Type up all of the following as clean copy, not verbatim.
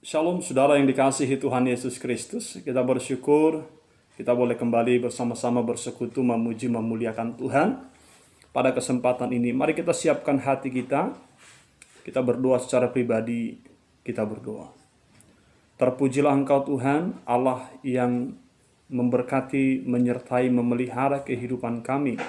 Shalom saudara yang dikasihi Tuhan Yesus Kristus. Kita bersyukur kita boleh kembali bersama-sama bersekutu memuji memuliakan Tuhan. Pada kesempatan ini mari kita siapkan hati kita. Kita berdoa secara pribadi, kita berdoa. Terpujilah Engkau Tuhan, Allah yang memberkati, menyertai, memelihara kehidupan kami.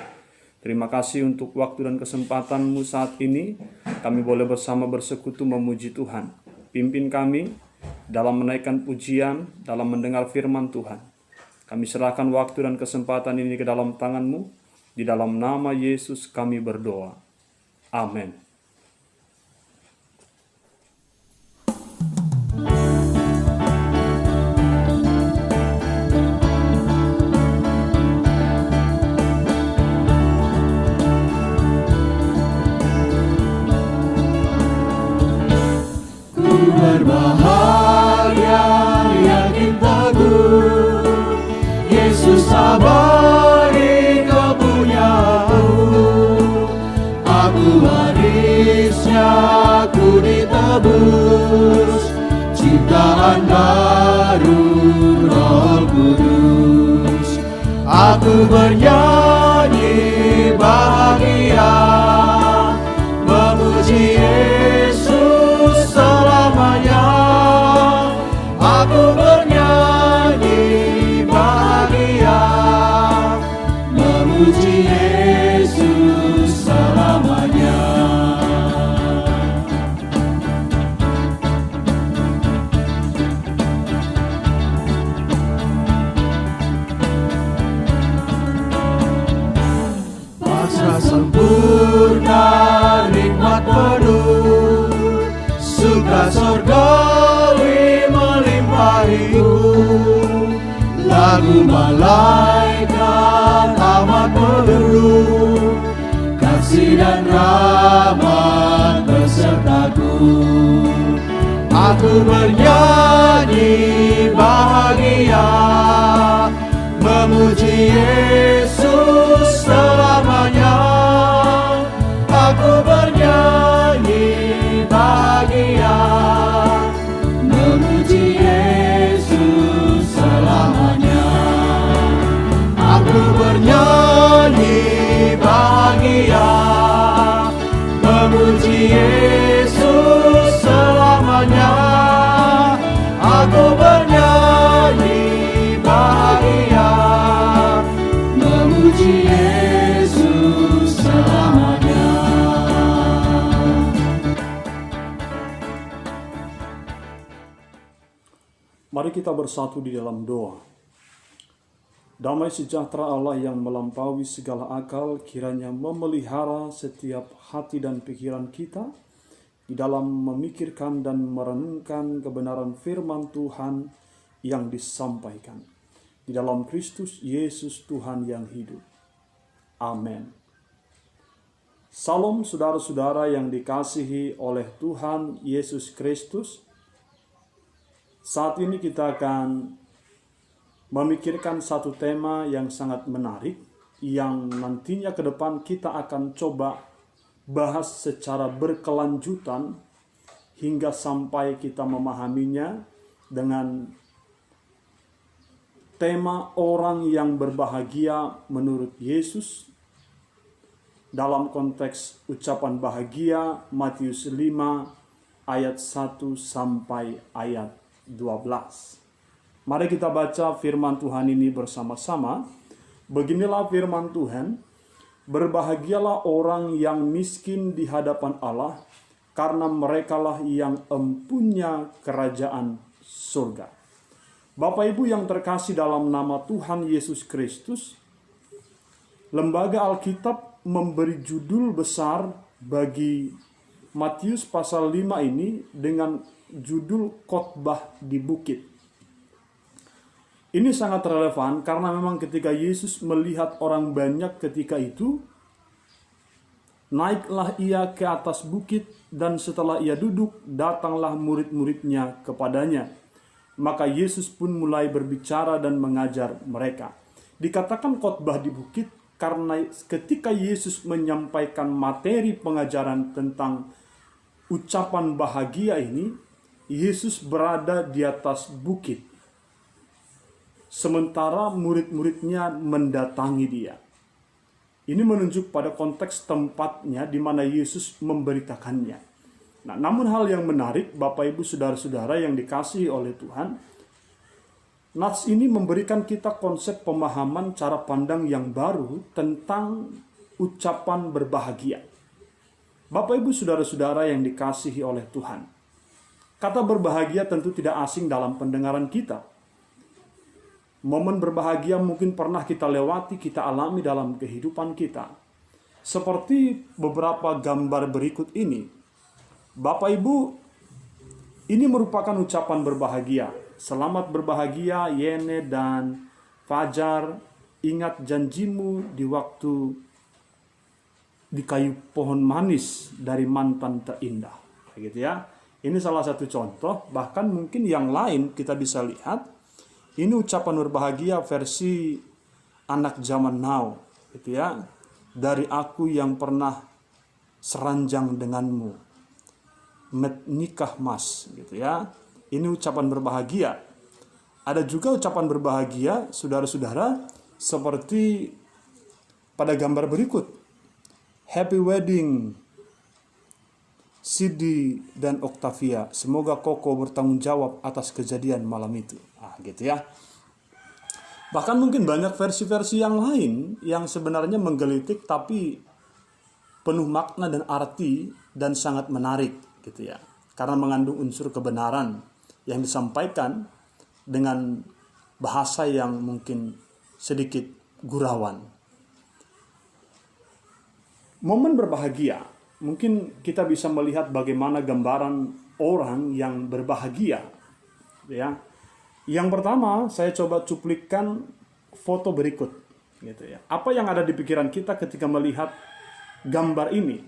Terima kasih untuk waktu dan kesempatan-Mu saat ini. Kami boleh bersama bersekutu memuji Tuhan. Pimpin kami dalam menaikkan pujian, dalam mendengar firman Tuhan. Kami serahkan waktu dan kesempatan ini ke dalam tangan-Mu. Di dalam nama Yesus kami berdoa. Amin. Berbahagia yakin teguh, Yesus sabari kepunyaku. Aku warisnya, aku ditebus, ciptaan baru Roh Kudus. Aku bernyanyi bahagia, memuji Yesus selamanya. Aku bernyanyi bahagia, memuji Yesus selamanya. Pasrah sempurna, nikmat penuh, suka surgawi melimpahiku. Lagu malaikat amat merdu, kasih dan rahmat besertaku. Aku bernyanyi bahagia, memuji Yesus selamanya. Aku bernyanyi bahagia, memuji Yesus selamanya. Aku bernyanyi bahagia, memuji Yesus selamanya. Aku bernyanyi bahagia, memuji Yesus selamanya. Mari kita bersatu di dalam doa. Damai sejahtera Allah yang melampaui segala akal kiranya memelihara setiap hati dan pikiran kita di dalam memikirkan dan merenungkan kebenaran firman Tuhan yang disampaikan. Di dalam Kristus Yesus Tuhan yang hidup. Amin. Salam saudara-saudara yang dikasihi oleh Tuhan Yesus Kristus. Saat ini kita akan memikirkan satu tema yang sangat menarik yang nantinya ke depan kita akan coba bahas secara berkelanjutan hingga sampai kita memahaminya dengan tema orang yang berbahagia menurut Yesus dalam konteks ucapan bahagia Matius 5 ayat 1 sampai ayat 12. Mari kita baca firman Tuhan ini bersama-sama. Beginilah firman Tuhan, berbahagialah orang yang miskin di hadapan Allah, karena merekalah yang empunya kerajaan surga. Bapak Ibu yang terkasih dalam nama Tuhan Yesus Kristus, Lembaga Alkitab memberi judul besar bagi Matius pasal 5 ini dengan judul khotbah di bukit. Ini sangat relevan karena memang ketika Yesus melihat orang banyak ketika itu, naiklah ia ke atas bukit dan setelah ia duduk, datanglah murid-muridnya kepadanya. Maka Yesus pun mulai berbicara dan mengajar mereka. Dikatakan khotbah di bukit karena ketika Yesus menyampaikan materi pengajaran tentang ucapan bahagia ini, Yesus berada di atas bukit, sementara murid-muridnya mendatangi dia. Ini menunjuk pada konteks tempatnya di mana Yesus memberitakannya. Nah, namun hal yang menarik, Bapak Ibu Saudara-saudara yang dikasihi oleh Tuhan, nats ini memberikan kita konsep pemahaman cara pandang yang baru tentang ucapan berbahagia. Bapak Ibu Saudara-saudara yang dikasihi oleh Tuhan, kata berbahagia tentu tidak asing dalam pendengaran kita. Momen berbahagia mungkin pernah kita lewati, kita alami dalam kehidupan kita. Seperti beberapa gambar berikut ini. Bapak Ibu, ini merupakan ucapan berbahagia. Selamat berbahagia, Yene dan Fajar. Ingat janjimu di waktu di kayu pohon manis dari mantan terindah. Gitu ya. Ini salah satu contoh, bahkan mungkin yang lain kita bisa lihat. Ini ucapan berbahagia versi anak zaman now, gitu ya. Dari aku yang pernah seranjang denganmu, nikah mas, gitu ya. Ini ucapan berbahagia. Ada juga ucapan berbahagia, saudara-saudara, seperti pada gambar berikut. Happy wedding, Sidi dan Octavia. Semoga Koko bertanggung jawab atas kejadian malam itu. Gitu ya. Bahkan mungkin banyak versi-versi yang lain yang sebenarnya menggelitik tapi penuh makna dan arti dan sangat menarik gitu ya. Karena mengandung unsur kebenaran yang disampaikan dengan bahasa yang mungkin sedikit gurauan. Momen berbahagia, mungkin kita bisa melihat bagaimana gambaran orang yang berbahagia ya. Yang pertama, saya coba cuplikan foto berikut gitu ya. Apa yang ada di pikiran kita ketika melihat gambar ini?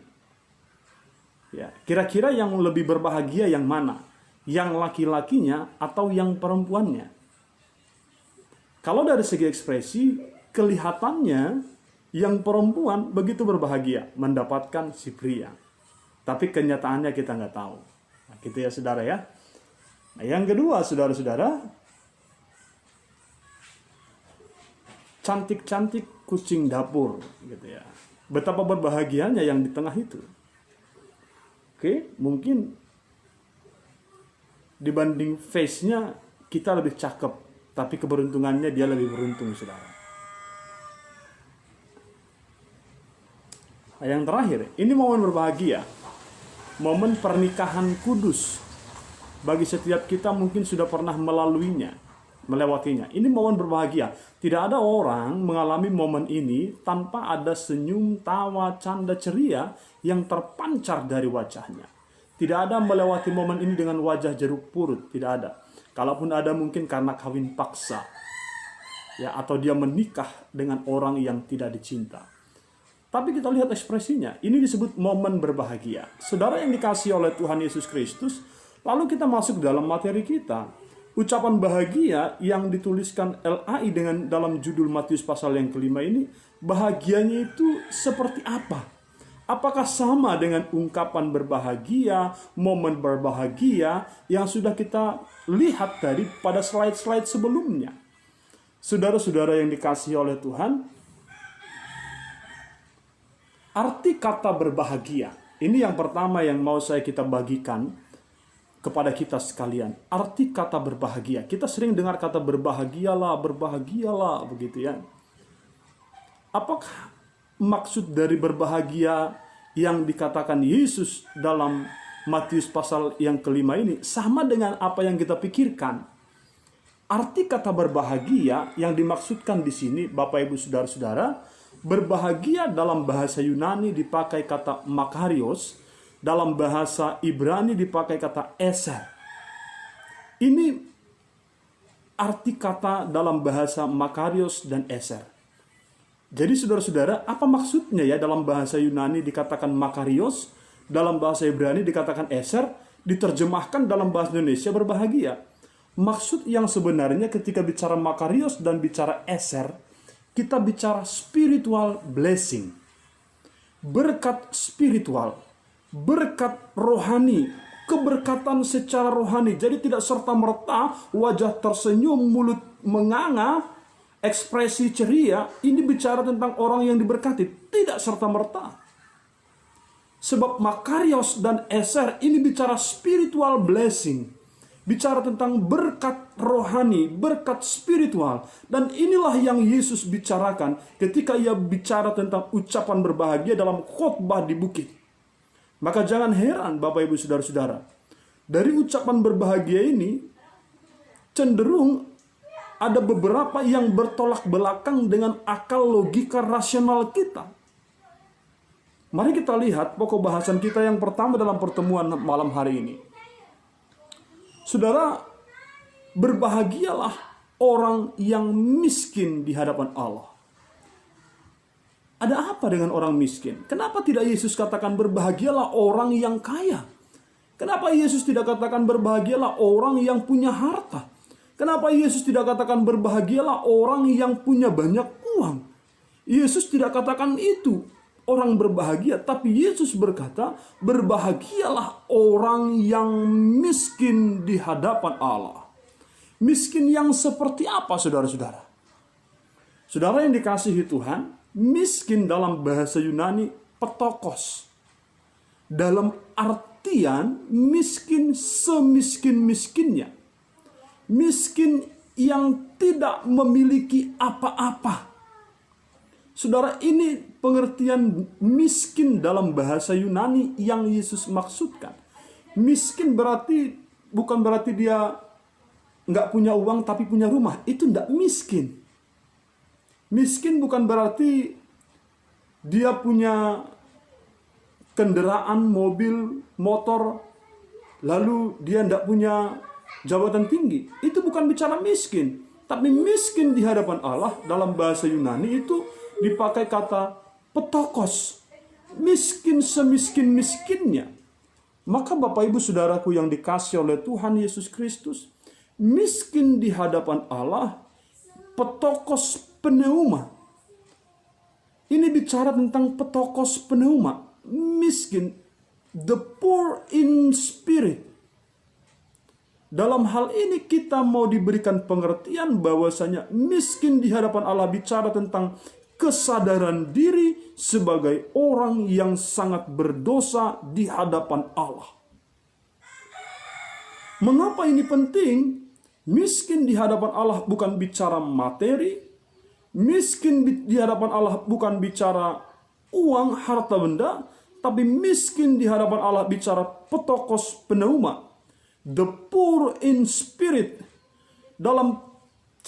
Ya, kira-kira yang lebih berbahagia yang mana? Yang laki-lakinya atau yang perempuannya? Kalau dari segi ekspresi, kelihatannya yang perempuan begitu berbahagia mendapatkan si pria. Tapi kenyataannya kita nggak tahu. Nah, gitu ya saudara ya. Nah, yang kedua saudara-saudara, cantik-cantik kucing dapur gitu ya. Betapa berbahagianya yang di tengah itu. Oke, mungkin dibanding face-nya kita lebih cakep, tapi keberuntungannya dia lebih beruntung, saudara. Nah, yang terakhir, ini momen berbahagia. Momen pernikahan kudus. Bagi setiap kita mungkin sudah pernah melewatinya. Ini momen berbahagia. Tidak ada orang mengalami momen ini tanpa ada senyum, tawa, canda ceria yang terpancar dari wajahnya. Tidak ada melewati momen ini dengan wajah jeruk purut. Tidak ada. Kalaupun ada mungkin karena kawin paksa. Ya, atau dia menikah dengan orang yang tidak dicinta. Tapi kita lihat ekspresinya. Ini disebut momen berbahagia. Saudara yang dikasihi oleh Tuhan Yesus Kristus, lalu kita masuk dalam materi kita. Ucapan bahagia yang dituliskan LAI dengan dalam judul Matius pasal yang kelima ini, bahagianya itu seperti apa? Apakah sama dengan ungkapan berbahagia, momen berbahagia yang sudah kita lihat tadi pada slide-slide sebelumnya? Saudara-saudara yang dikasihi oleh Tuhan, arti kata berbahagia, ini yang pertama yang mau kita bagikan kepada kita sekalian. Arti kata berbahagia. Kita sering dengar kata berbahagialah, berbahagialah, begitu ya. Apakah maksud dari berbahagia yang dikatakan Yesus dalam Matius pasal yang kelima ini sama dengan apa yang kita pikirkan? Arti kata berbahagia yang dimaksudkan di sini, Bapak Ibu Saudara-saudara, berbahagia dalam bahasa Yunani dipakai kata makarios. Dalam bahasa Ibrani dipakai kata eser. Ini arti kata dalam bahasa makarios dan eser. Jadi saudara-saudara, apa maksudnya ya dalam bahasa Yunani dikatakan makarios, dalam bahasa Ibrani dikatakan eser, diterjemahkan dalam bahasa Indonesia berbahagia. Maksud yang sebenarnya ketika bicara makarios dan bicara eser, kita bicara spiritual blessing. Berkat spiritual. Berkat rohani keberkatan secara rohani. Jadi tidak serta-merta wajah tersenyum, mulut menganga, ekspresi ceria, ini bicara tentang orang yang diberkati. Tidak serta-merta. Sebab makarios dan eser ini bicara spiritual blessing. Bicara tentang berkat rohani, berkat spiritual. Dan inilah yang Yesus bicarakan ketika ia bicara tentang ucapan berbahagia dalam khotbah di bukit. Maka jangan heran Bapak Ibu Saudara-saudara, dari ucapan berbahagia ini cenderung ada beberapa yang bertolak belakang dengan akal logika rasional kita. Mari kita lihat pokok bahasan kita yang pertama dalam pertemuan malam hari ini. Saudara, berbahagialah orang yang miskin di hadapan Allah. Ada apa dengan orang miskin? Kenapa tidak Yesus katakan berbahagialah orang yang kaya? Kenapa Yesus tidak katakan berbahagialah orang yang punya harta? Kenapa Yesus tidak katakan berbahagialah orang yang punya banyak uang? Yesus tidak katakan itu orang berbahagia, tapi Yesus berkata, berbahagialah orang yang miskin di hadapan Allah. Miskin yang seperti apa, saudara-saudara? Saudara yang dikasihi Tuhan, miskin dalam bahasa Yunani petokos. Dalam artian miskin semiskin-miskinnya. Miskin yang tidak memiliki apa-apa. Saudara, ini pengertian miskin dalam bahasa Yunani yang Yesus maksudkan. Miskin bukan berarti dia nggak punya uang tapi punya rumah. Itu nggak miskin. Miskin bukan berarti dia punya kendaraan, mobil, motor, lalu dia nggak punya jabatan tinggi. Itu bukan bicara miskin. Tapi miskin di hadapan Allah dalam bahasa Yunani itu dipakai kata petokos, miskin semiskin-miskinnya. Maka Bapak Ibu Saudaraku yang dikasihi oleh Tuhan Yesus Kristus, miskin di hadapan Allah, petokos pneuma. Ini bicara tentang petokos pneuma, miskin, the poor in spirit. Dalam hal ini kita mau diberikan pengertian bahwasanya miskin di hadapan Allah bicara tentang kesadaran diri sebagai orang yang sangat berdosa di hadapan Allah. Mengapa ini penting? Miskin di hadapan Allah bukan bicara materi. Miskin di hadapan Allah bukan bicara uang, harta benda. Tapi miskin di hadapan Allah bicara petokos pneuma. The poor in spirit. Dalam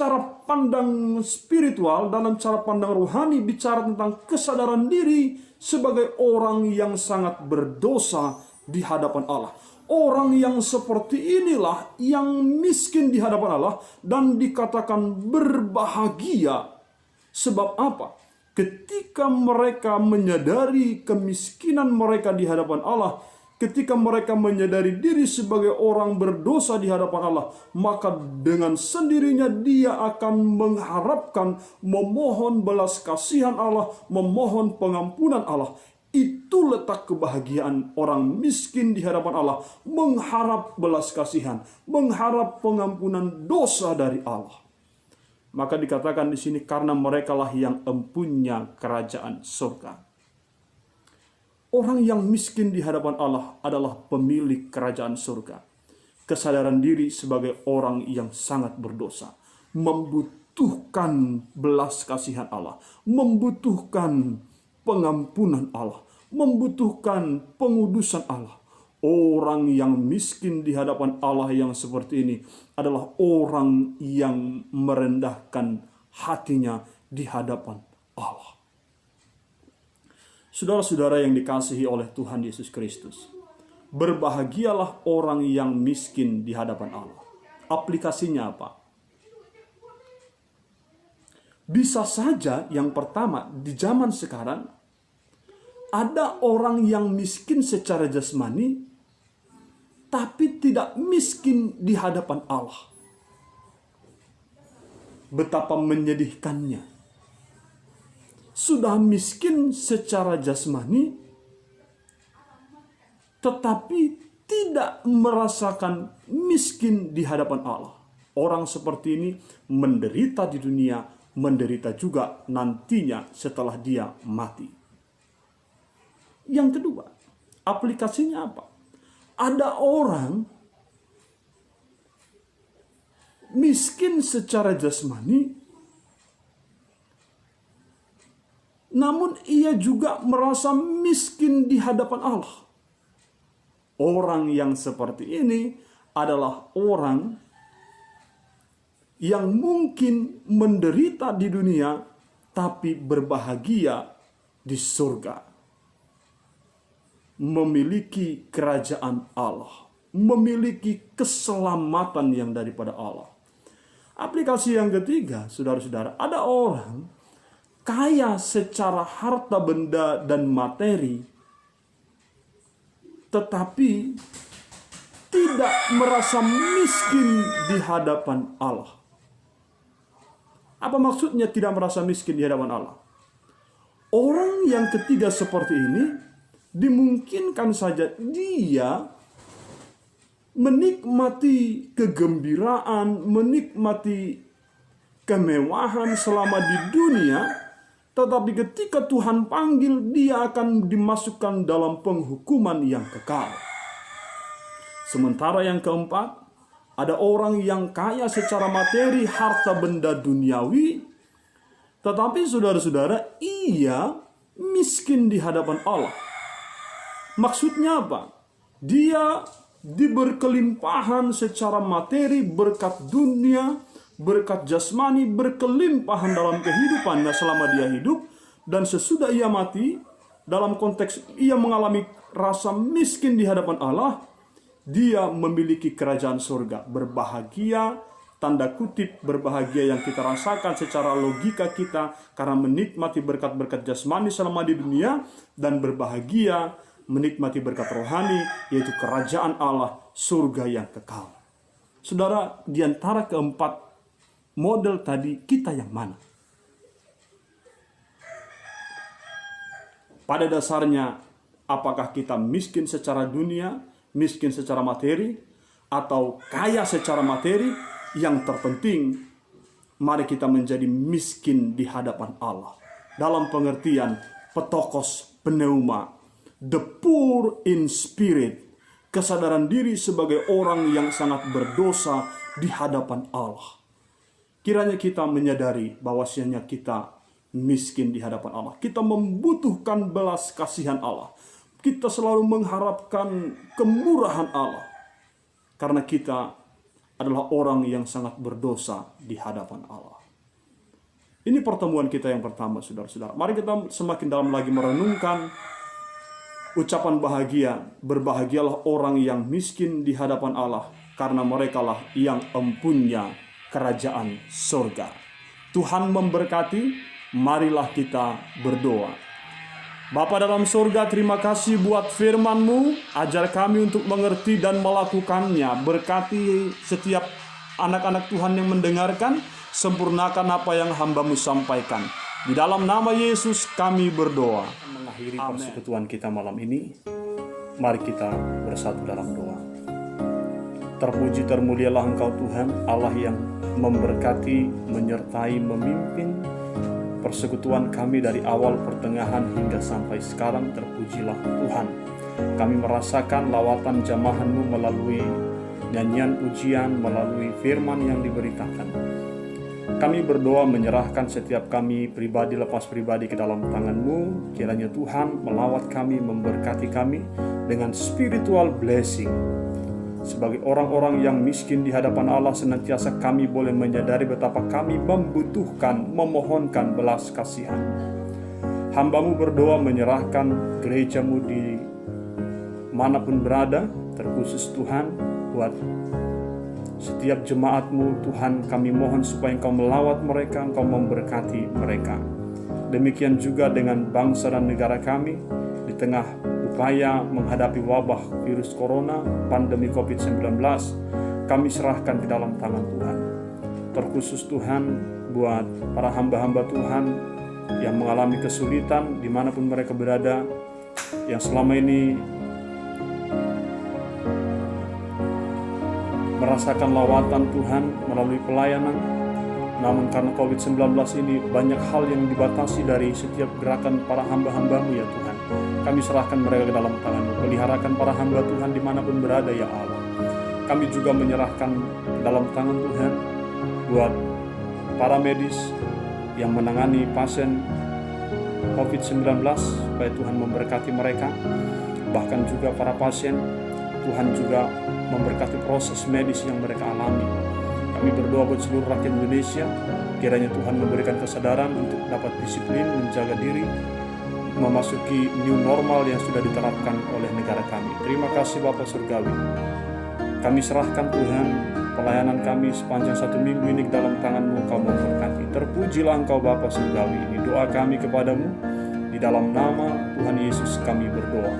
cara pandang spiritual, dalam cara pandang rohani, bicara tentang kesadaran diri sebagai orang yang sangat berdosa di hadapan Allah. Orang yang seperti inilah yang miskin di hadapan Allah dan dikatakan berbahagia. Sebab apa? Ketika mereka menyadari kemiskinan mereka di hadapan Allah, ketika mereka menyadari diri sebagai orang berdosa di hadapan Allah, maka dengan sendirinya dia akan mengharapkan, memohon belas kasihan Allah, memohon pengampunan Allah. Itu letak kebahagiaan orang miskin di hadapan Allah, mengharap belas kasihan, mengharap pengampunan dosa dari Allah. Maka dikatakan di sini karena merekalah yang empunya kerajaan surga. Orang yang miskin di hadapan Allah adalah pemilik kerajaan surga. Kesadaran diri sebagai orang yang sangat berdosa, membutuhkan belas kasihan Allah, membutuhkan pengampunan Allah, membutuhkan pengudusan Allah. Orang yang miskin di hadapan Allah yang seperti ini adalah orang yang merendahkan hatinya di hadapan Allah. Saudara-saudara yang dikasihi oleh Tuhan Yesus Kristus, berbahagialah orang yang miskin di hadapan Allah. Aplikasinya apa? Bisa saja yang pertama di zaman sekarang ada orang yang miskin secara jasmani tapi tidak miskin di hadapan Allah. Betapa menyedihkannya. Sudah miskin secara jasmani, tetapi tidak merasakan miskin di hadapan Allah. Orang seperti ini menderita di dunia, menderita juga nantinya setelah dia mati. Yang kedua, aplikasinya apa? Ada orang miskin secara jasmani, namun ia juga merasa miskin di hadapan Allah. Orang yang seperti ini adalah orang yang mungkin menderita di dunia, tapi berbahagia di surga. Memiliki kerajaan Allah, memiliki keselamatan yang daripada Allah. Aplikasi yang ketiga, saudara-saudara, ada orang kaya secara harta benda dan materi, tetapi tidak merasa miskin di hadapan Allah. Apa maksudnya tidak merasa miskin di hadapan Allah? Orang yang ketiga seperti ini, dimungkinkan saja dia menikmati kegembiraan, menikmati kemewahan selama di dunia, tetapi ketika Tuhan panggil, dia akan dimasukkan dalam penghukuman yang kekal. Sementara yang keempat, ada orang yang kaya secara materi, harta benda duniawi, tetapi saudara-saudara, ia miskin di hadapan Allah. Maksudnya apa? Dia diberi kelimpahan secara materi, berkat dunia, berkat jasmani, berkelimpahan dalam kehidupannya selama dia hidup, dan sesudah ia mati, dalam konteks ia mengalami rasa miskin di hadapan Allah, dia memiliki kerajaan surga. Berbahagia, tanda kutip berbahagia yang kita rasakan secara logika kita karena menikmati berkat-berkat jasmani selama di dunia, dan berbahagia menikmati berkat rohani, yaitu kerajaan Allah, surga yang kekal. Saudara, di antara keempat model tadi, kita yang mana? Pada dasarnya, apakah kita miskin secara dunia, miskin secara materi, atau kaya secara materi? Yang terpenting, mari kita menjadi miskin di hadapan Allah. Dalam pengertian petokos pneuma, the poor in spirit, kesadaran diri sebagai orang yang sangat berdosa di hadapan Allah. Kiranya kita menyadari bahwasanya kita miskin di hadapan Allah. Kita membutuhkan belas kasihan Allah. Kita selalu mengharapkan kemurahan Allah, karena kita adalah orang yang sangat berdosa di hadapan Allah. Ini pertemuan kita yang pertama, saudara-saudara. Mari kita semakin dalam lagi merenungkan ucapan bahagia. Berbahagialah orang yang miskin di hadapan Allah, karena merekalah yang empunya kerajaan surga. Tuhan memberkati. Marilah kita berdoa. Bapa dalam surga, terima kasih buat firman-Mu. Ajar kami untuk mengerti dan melakukannya. Berkati setiap anak-anak Tuhan yang mendengarkan. Sempurnakan apa yang hamba-Mu sampaikan. Di dalam nama Yesus kami berdoa. Mengakhiri persekutuan kita malam ini, mari kita bersatu dalam doa. Terpuji termulialah Engkau Tuhan, Allah yang memberkati, menyertai, memimpin persekutuan kami dari awal, pertengahan, hingga sampai sekarang. Terpujilah Tuhan. Kami merasakan lawatan jamahan-Mu melalui nyanyian pujian, melalui firman yang diberitakan. Kami berdoa menyerahkan setiap kami pribadi lepas pribadi ke dalam tangan-Mu. Kiranya Tuhan melawat kami, memberkati kami dengan spiritual blessing. Sebagai orang-orang yang miskin di hadapan Allah, senantiasa kami boleh menyadari betapa kami membutuhkan, memohonkan belas kasihan. Hamba-Mu berdoa menyerahkan gereja-Mu di manapun berada, terkhusus Tuhan buat setiap jemaat-Mu. Tuhan, kami mohon supaya Engkau melawat mereka, Engkau memberkati mereka. Demikian juga dengan bangsa dan negara kami di tengah upaya menghadapi wabah virus corona, pandemi COVID-19, kami serahkan ke dalam tangan Tuhan. Terkhusus Tuhan buat para hamba-hamba Tuhan yang mengalami kesulitan dimanapun mereka berada, yang selama ini merasakan lawatan Tuhan melalui pelayanan. Namun karena COVID-19 ini banyak hal yang dibatasi dari setiap gerakan para hamba-hamba-Mu ya Tuhan. Kami serahkan mereka ke dalam tangan-Mu. Peliharakan para hamba Tuhan dimanapun berada ya Allah. Kami juga menyerahkan ke dalam tangan Tuhan buat para medis yang menangani pasien COVID-19, supaya Tuhan memberkati mereka. Bahkan juga para pasien, Tuhan juga memberkati proses medis yang mereka alami. Kami berdoa buat seluruh rakyat Indonesia, kiranya Tuhan memberikan kesadaran untuk dapat disiplin, menjaga diri, memasuki new normal yang sudah diterapkan oleh negara kami. Terima kasih Bapa Surgawi. Kami serahkan Tuhan pelayanan kami sepanjang 1 minggu ini dalam tangan-Mu, Engkau memberkati. Terpujilah Engkau Bapa Surgawi. Ini doa kami kepadamu, di dalam nama Tuhan Yesus kami berdoa.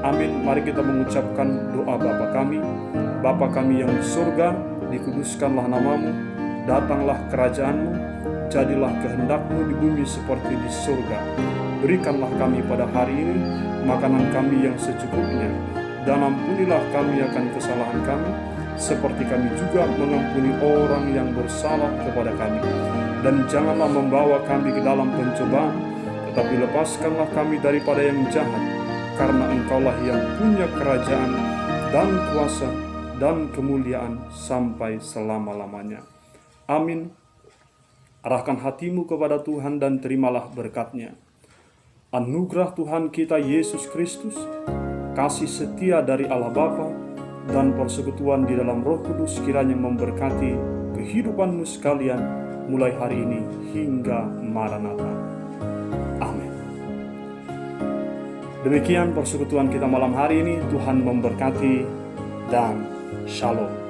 Amin. Mari kita mengucapkan doa Bapa kami. Bapa kami yang di surga, dikuduskanlah nama-Mu, datanglah kerajaan-Mu, jadilah kehendak-Mu di bumi seperti di surga. Berikanlah kami pada hari ini makanan kami yang secukupnya, dan ampunilah kami akan kesalahan kami, seperti kami juga mengampuni orang yang bersalah kepada kami. Dan janganlah membawa kami ke dalam pencobaan, tetapi lepaskanlah kami daripada yang jahat, karena Engkaulah yang punya kerajaan dan kuasa dan kemuliaan sampai selama-lamanya. Amin. Arahkan hatimu kepada Tuhan dan terimalah berkat-Nya. Anugerah Tuhan kita Yesus Kristus, kasih setia dari Allah Bapa, dan persekutuan di dalam Roh Kudus kiranya memberkati kehidupanmu sekalian mulai hari ini hingga Maranatha. Amin. Demikian persekutuan kita malam hari ini. Tuhan memberkati dan Shalom.